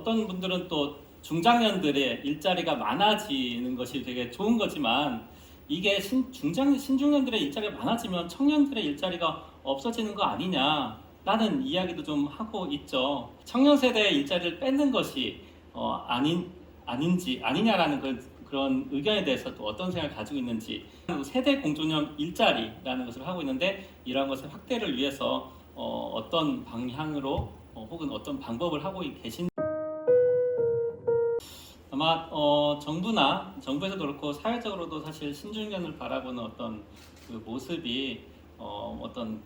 어떤 분들은 또 중장년들의 일자리가 많아지는 것이 되게 좋은 거지만 이게 신중년들의 일자리가 많아지면 청년들의 일자리가 없어지는 거 아니냐라는 이야기도 좀 하고 있죠. 청년 세대의 일자리를 뺏는 것이 아닌지 아니냐라는 그런 의견에 대해서 또 어떤 생각을 가지고 있는지, 세대 공존형 일자리라는 것을 하고 있는데 이러한 것의 확대를 위해서 어떤 방향으로 혹은 어떤 방법을 하고 계신, 아마 정부에서도 그렇고 사회적으로도 사실 신중년을 바라보는 어떤 그 모습이 어떤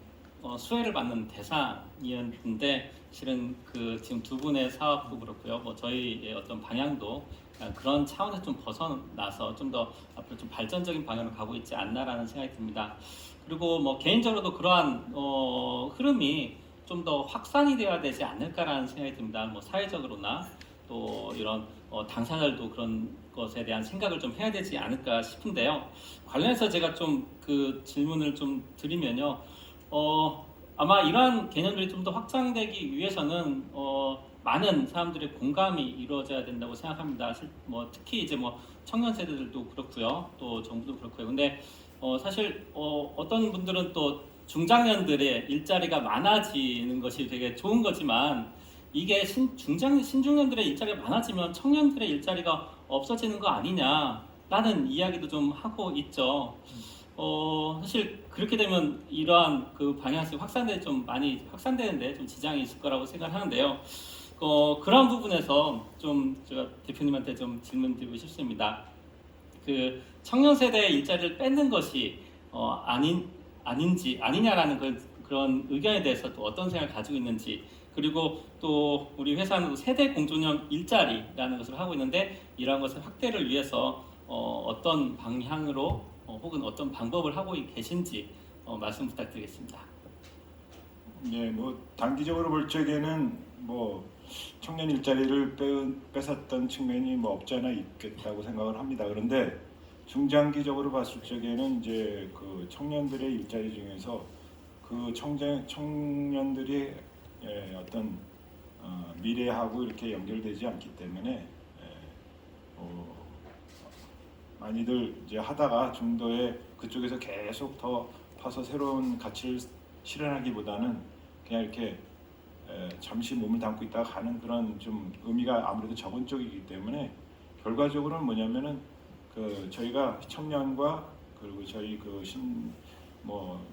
수혜를 받는 대상이었는데, 실은 그 지금 두 분의 사업도 그렇고요, 뭐 저희의 어떤 방향도 그런 차원에서 좀 벗어나서 좀 더 앞으로 좀 발전적인 방향으로 가고 있지 않나라는 생각이 듭니다. 그리고 뭐 개인적으로도 그러한 흐름이 좀 더 확산이 되어야 되지 않을까라는 생각이 듭니다. 뭐 사회적으로나 또 이런 당사자들도 그런 것에 대한 생각을 좀 해야 되지 않을까 싶은데요. 관련해서 제가 좀 그 질문을 좀 드리면요. 아마 이러한 개념들이 좀 더 확장되기 위해서는 많은 사람들의 공감이 이루어져야 된다고 생각합니다. 뭐 특히 이제 뭐 청년 세대들도 그렇고요, 또 정부도 그렇고요. 근데 사실 어떤 분들은 또 중장년들의 일자리가 많아지는 것이 되게 좋은 거지만 이게 신중년들의 일자리가 많아지면 청년들의 일자리가 없어지는 거 아니냐라는 이야기도 좀 하고 있죠. 사실 그렇게 되면 이러한 그 방향성이 좀 많이 확산되는데 좀 지장이 있을 거라고 생각하는데요. 그런 부분에서 좀 제가 대표님한테 좀 질문 드리고 싶습니다. 그 청년 세대의 일자리를 뺏는 것이 아닌지 아니냐라는 그런 의견에 대해서 또 어떤 생각을 가지고 있는지, 그리고 또 우리 회사는 세대 공존형 일자리라는 것을 하고 있는데 이러한 것의 확대를 위해서 어떤 방향으로 혹은 어떤 방법을 하고 계신지 말씀 부탁드리겠습니다. 네, 뭐 단기적으로 볼 적에는 뭐 청년 일자리를 뺏었던 측면이 뭐 없지 않아 있겠다고 생각을 합니다. 그런데 중장기적으로 봤을 적에는 이제 그 청년들의 일자리 중에서 그 청년들이 어떤 미래하고 이렇게 연결되지 않기 때문에 많이들 이제 하다가 중도에 그쪽에서 계속 더 파서 새로운 가치를 실현하기보다는 그냥 이렇게 잠시 몸을 담고 있다가 가는 그런 좀 의미가 아무래도 적은 쪽이기 때문에 결과적으로는 뭐냐면은 그 저희가 청년과 그리고 저희 그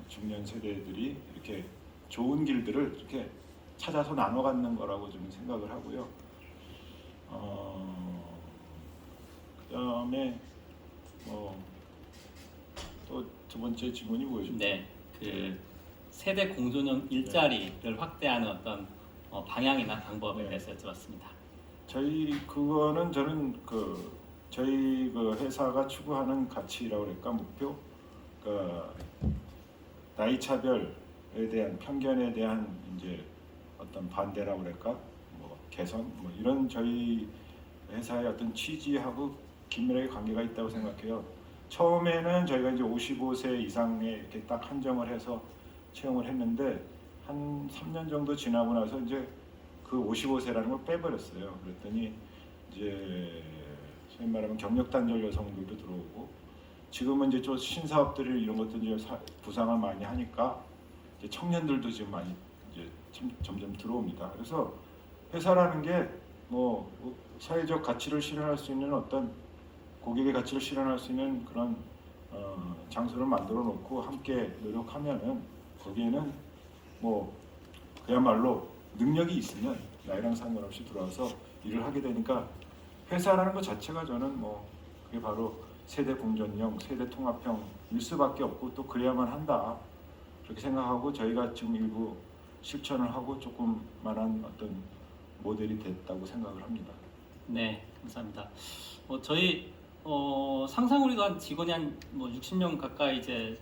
중년 세대들이 이렇게 좋은 길들을 이렇게 찾아서 나눠 갖는 거라고 좀 생각을 하고요. 그다음에 또 두 번째 질문이 뭐였죠? 네, 그 세대 공존형 일자리를 확대하는 어떤 방향이나 방법에 대해서 여쭤봤습니다. 그거는 저는 저희 그 회사가 추구하는 가치라고 그럴까, 목표, 그 나이 차별에 대한 편견에 대한 이제 어떤 반대라고 그럴까, 뭐 개선, 뭐 이런 저희 회사의 어떤 취지하고 긴밀하게 관계가 있다고 생각해요. 처음에는 저희가 이제 55세 이상에 이렇게 딱 한정을 해서 채용을 했는데 한 3년 정도 지나고 나서 이제 그 55세라는 걸 빼버렸어요. 그랬더니 이제 소위 말하면 경력 단절 여성들도 들어오고, 지금은 이제 좀 신사업들이 이런 것들 이제 부상을 많이 하니까 이제 청년들도 지금 많이 이제 점점 들어옵니다. 그래서 회사라는 게 뭐 사회적 가치를 실현할 수 있는 어떤 고객의 가치를 실현할 수 있는 그런 장소를 만들어 놓고 함께 노력하면은 거기에는 뭐 그야말로 능력이 있으면 나이랑 상관없이 들어와서 일을 하게 되니까 회사라는 것 자체가 저는 뭐 그게 바로 세대 공존형, 세대 통합형일 수밖에 없고 또 그래야만 한다, 그렇게 생각하고 저희가 지금 일부 실천을 하고 조금만한 어떤 모델이 됐다고 생각을 합니다. 네, 감사합니다. 저희 상상우리도 한 직원이 한 뭐 60명 가까이 이제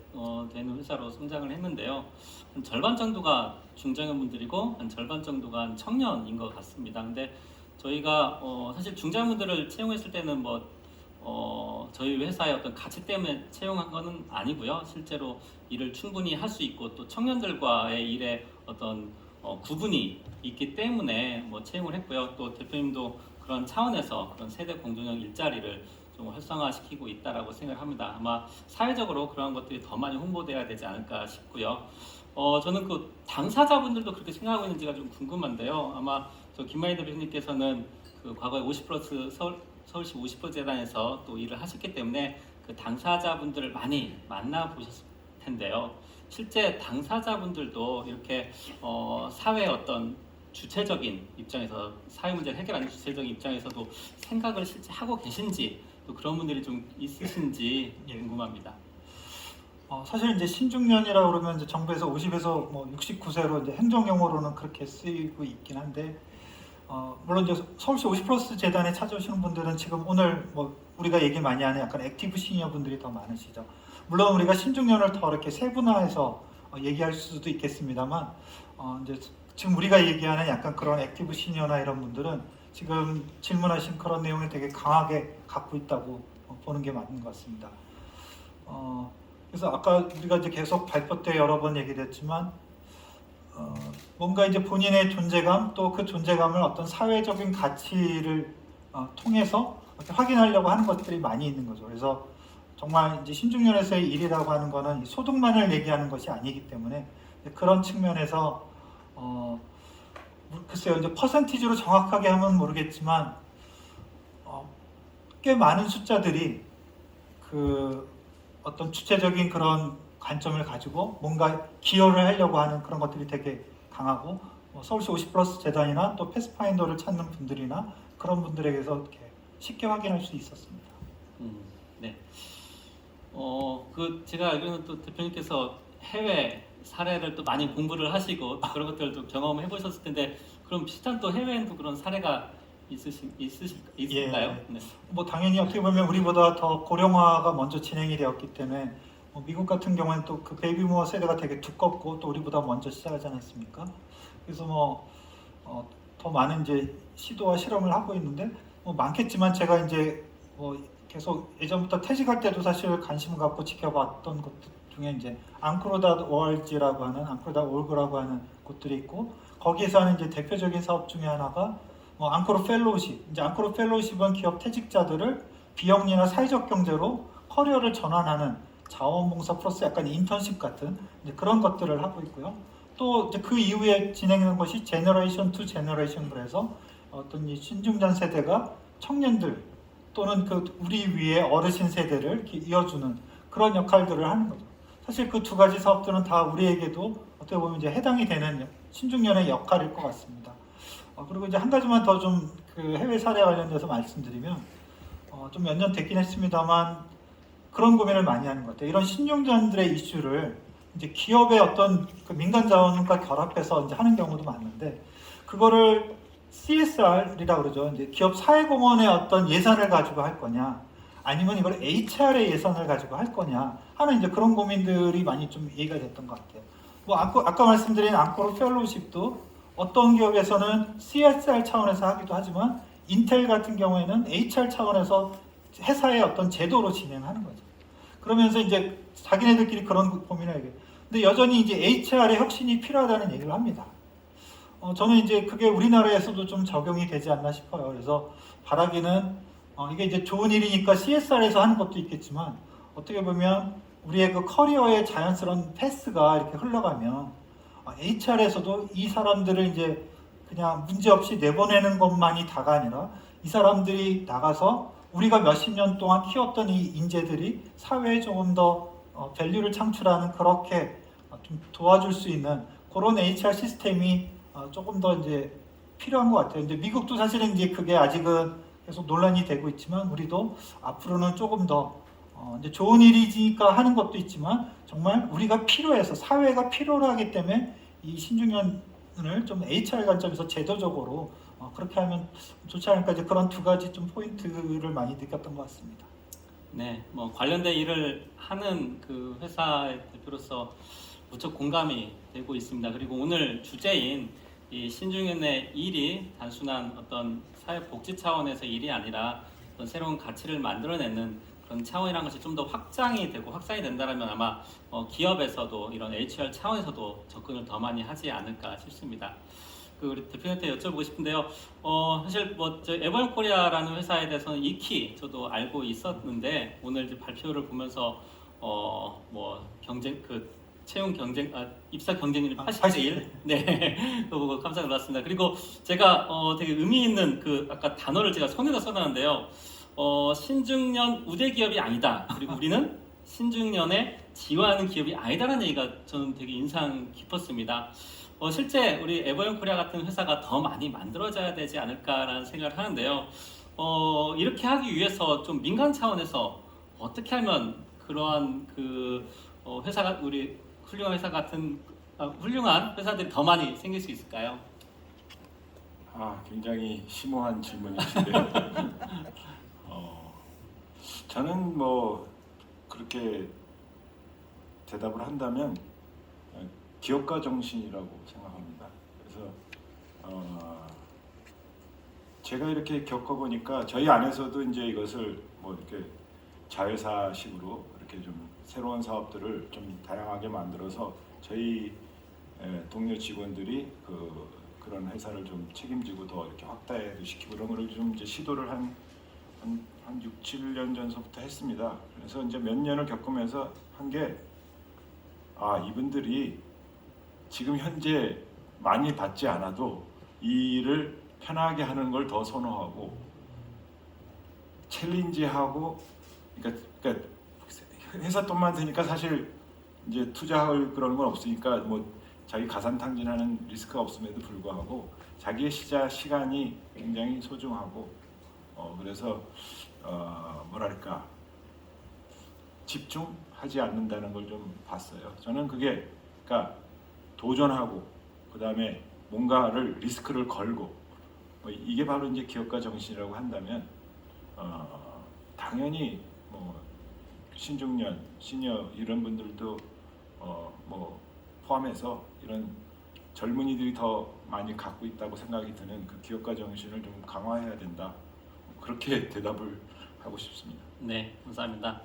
되는 회사로 성장을 했는데요. 한 절반 정도가 중장년분들이고 한 절반 정도가 한 청년인 것 같습니다. 근데 저희가 사실 중장년분들을 채용했을 때는 저희 회사의 어떤 가치 때문에 채용한 거는 아니고요. 실제로 일을 충분히 할 수 있고 또 청년들과의 일에 어떤 구분이 있기 때문에 뭐 채용을 했고요. 또 대표님도 그런 차원에서 그런 세대 공존형 일자리를 좀 활성화시키고 있다라고 생각을 합니다. 아마 사회적으로 그런 것들이 더 많이 홍보돼야 되지 않을까 싶고요. 저는 그 당사자분들도 그렇게 생각하고 있는지가 좀 궁금한데요. 아마 저 김만희 대표님께서는 그 과거에 50플러스 서울시 50% 재단에서 또 일을 하셨기 때문에 그 당사자분들을 많이 만나보셨을 텐데요. 실제 당사자분들도 이렇게 사회의 어떤 주체적인 입장에서 사회 문제를 해결하는 주체적인 입장에서도 생각을 실제 하고 계신지 또 그런 분들이 좀 있으신지 궁금합니다. 사실 이제 신중년이라고 그러면 이제 정부에서 50에서 뭐 69세로 이제 행정용어로는 그렇게 쓰이고 있긴 한데 물론 이제 서울시 50플러스 재단에 찾아오시는 분들은 지금 오늘 뭐 우리가 얘기 많이 하는 약간 액티브 시니어 분들이 더 많으시죠. 물론 우리가 신중년을 더 이렇게 세분화해서 얘기할 수도 있겠습니다만 이제 지금 우리가 얘기하는 약간 그런 액티브 시니어나 이런 분들은 지금 질문하신 그런 내용을 되게 강하게 갖고 있다고 보는 게 맞는 것 같습니다. 그래서 아까 우리가 이제 계속 발표 때 여러 번 얘기됐지만 뭔가 이제 본인의 존재감 또 그 존재감을 어떤 사회적인 가치를 통해서 이렇게 확인하려고 하는 것들이 많이 있는 거죠. 그래서 정말 이제 신중년에서의 일이라고 하는 거는 소득만을 얘기하는 것이 아니기 때문에 그런 측면에서 글쎄요 이제 퍼센티지로 정확하게 하면 모르겠지만 꽤 많은 숫자들이 그 어떤 주체적인 그런 관점을 가지고 뭔가 기여를 하려고 하는 그런 것들이 되게 강하고 서울시 50플러스 재단이나 또 패스파인더를 찾는 분들이나 그런 분들에게서 이렇게 쉽게 확인할 수 있었습니다. 네. 그 제가 알기로는 또 대표님께서 해외 사례를 또 많이 공부를 하시고 그런 것들도 경험해 보셨을 텐데 그럼 비슷한 또 해외에도 그런 사례가 있을까요? 예. 네. 뭐 당연히 어떻게 보면 우리보다 더 고령화가 먼저 진행이 되었기 때문에 미국 같은 경우에는 또 그 베이비부머 세대가 되게 두껍고 또 우리보다 먼저 시작하지 않았습니까? 그래서 더 많은 이제 시도와 실험을 하고 있는데 많겠지만 제가 이제 계속 예전부터 퇴직할 때도 사실 관심을 갖고 지켜봤던 것 중에 이제 앙코르닷.org라고 하는 앙코르닷.org라고 하는 곳들이 있고 거기에서 하는 이제 대표적인 사업 중에 하나가 앙코르 펠로우십. 이제 앙코르 펠로우십은 기업 퇴직자들을 비영리나 사회적 경제로 커리어를 전환하는 자원봉사 플러스 약간 인턴십 같은 이제 그런 것들을 하고 있고요. 또 이제 그 이후에 진행한 것이 제너레이션 투 제너레이션으로 해서 어떤 이 신중전 세대가 청년들 또는 그 우리 위에 어르신 세대를 이렇게 이어주는 그런 역할들을 하는 거죠. 사실 그 두 가지 사업들은 다 우리에게도 어떻게 보면 이제 해당이 되는 신중년의 역할일 것 같습니다. 그리고 이제 한 가지만 더 좀 그 해외 사례 관련돼서 말씀드리면 좀 몇 년 됐긴 했습니다만 그런 고민을 많이 하는 것 같아요. 이런 신중년들의 이슈를 이제 기업의 어떤 그 민간 자원과 결합해서 이제 하는 경우도 많은데 그거를 CSR이라고 그러죠. 이제 기업 사회공헌의 어떤 예산을 가지고 할 거냐, 아니면 이걸 HR의 예산을 가지고 할 거냐 하는 이제 그런 고민들이 많이 좀 얘기가 됐던 것 같아요. 아까 말씀드린 앙코르 펠로우십도 어떤 기업에서는 CSR 차원에서 하기도 하지만 인텔 같은 경우에는 HR 차원에서 회사의 어떤 제도로 진행하는 거죠. 그러면서 이제 자기네들끼리 그런 고민을 하게. 근데 여전히 이제 HR의 혁신이 필요하다는 얘기를 합니다. 저는 이제 그게 우리나라에서도 좀 적용이 되지 않나 싶어요. 그래서 바라기는 이게 이제 좋은 일이니까 CSR에서 하는 것도 있겠지만 어떻게 보면 우리의 그 커리어의 자연스러운 패스가 이렇게 흘러가면 HR에서도 이 사람들을 이제 그냥 문제없이 내보내는 것만이 다가 아니라 이 사람들이 나가서 우리가 몇십 년 동안 키웠던 이 인재들이 사회에 조금 더 밸류를 창출하는 그렇게 좀 도와줄 수 있는 그런 HR 시스템이 조금 더 이제 필요한 것 같아요. 근데 미국도 사실은 이제 그게 아직은 계속 논란이 되고 있지만 우리도 앞으로는 조금 더 이제 좋은 일이니까 하는 것도 있지만 정말 우리가 필요해서 사회가 필요로 하기 때문에 이 신중년을 좀 HR 관점에서 제도적으로 그렇게 하면 좋지 않을까 이제 그런 두 가지 좀 포인트를 많이 느꼈던 것 같습니다. 네, 뭐 관련된 일을 하는 그 회사의 대표로서 무척 공감이 되고 있습니다. 그리고 오늘 주제인 이 신중년의 일이 단순한 어떤 사회 복지 차원에서 일이 아니라 어떤 새로운 가치를 만들어내는 그런 차원이라는 것이 좀 더 확장이 되고 확산이 된다면 아마 기업에서도 이런 HR 차원에서도 접근을 더 많이 하지 않을까 싶습니다. 그 우리 대표님한테 여쭤보고 싶은데요. 사실 저 에버영 코리아라는 회사에 대해서는 익히 저도 알고 있었는데 오늘 이제 발표를 보면서 뭐 경쟁 채용 경쟁 입사 경쟁률이 80대 1. 네. 그거 보고 깜짝 놀랐습니다. 그리고 제가 되게 의미 있는 아까 단어를 제가 손에다 써놨는데요. 신중년 우대 기업이 아니다. 그리고 우리는 신중년에 지원하는 기업이 아니다라는 얘기가 저는 되게 인상 깊었습니다. 실제 우리 에버영 코리아 같은 회사가 더 많이 만들어져야 되지 않을까라는 생각을 하는데요. 이렇게 하기 위해서 좀 민간 차원에서 어떻게 하면 그러한 회사가 우리 훌륭한 회사 같은 훌륭한 회사들이 더 많이 생길 수 있을까요? 굉장히 심오한 질문이신데요. 저는 뭐 그렇게 대답을 한다면 기업가 정신이라고 생각합니다. 그래서 제가 이렇게 겪어보니까 저희 안에서도 이제 이것을 뭐 이렇게 자회사식으로 이렇게 좀 새로운 사업들을 좀 다양하게 만들어서 저희 동료 직원들이 그런 회사를 좀 책임지고 더 이렇게 확대도 시키고 그런 거를 좀 이제 시도를 한 6, 7년 전서부터 했습니다. 그래서 이제 몇 년을 겪으면서 한 게 이분들이 지금 현재 많이 받지 않아도 이 일을 편하게 하는 걸 더 선호하고 챌린지하고 그러니까 회사 돈만 드니까 사실 이제 투자할 그런 건 없으니까 뭐 자기 가산 탕진하는 리스크가 없음에도 불구하고 자기의 시간이 굉장히 소중하고 그래서 뭐랄까 집중하지 않는다는 걸 좀 봤어요. 저는 그게 그러니까 도전하고 그다음에 뭔가를 리스크를 걸고 이게 바로 이제 기업가 정신이라고 한다면 당연히 뭐 신중년, 시니어 이런 분들도 뭐 포함해서 이런 젊은이들이 더 많이 갖고 있다고 생각이 드는 그 기업가 정신을 좀 강화해야 된다. 그렇게 대답을 하고 싶습니다. 네, 감사합니다.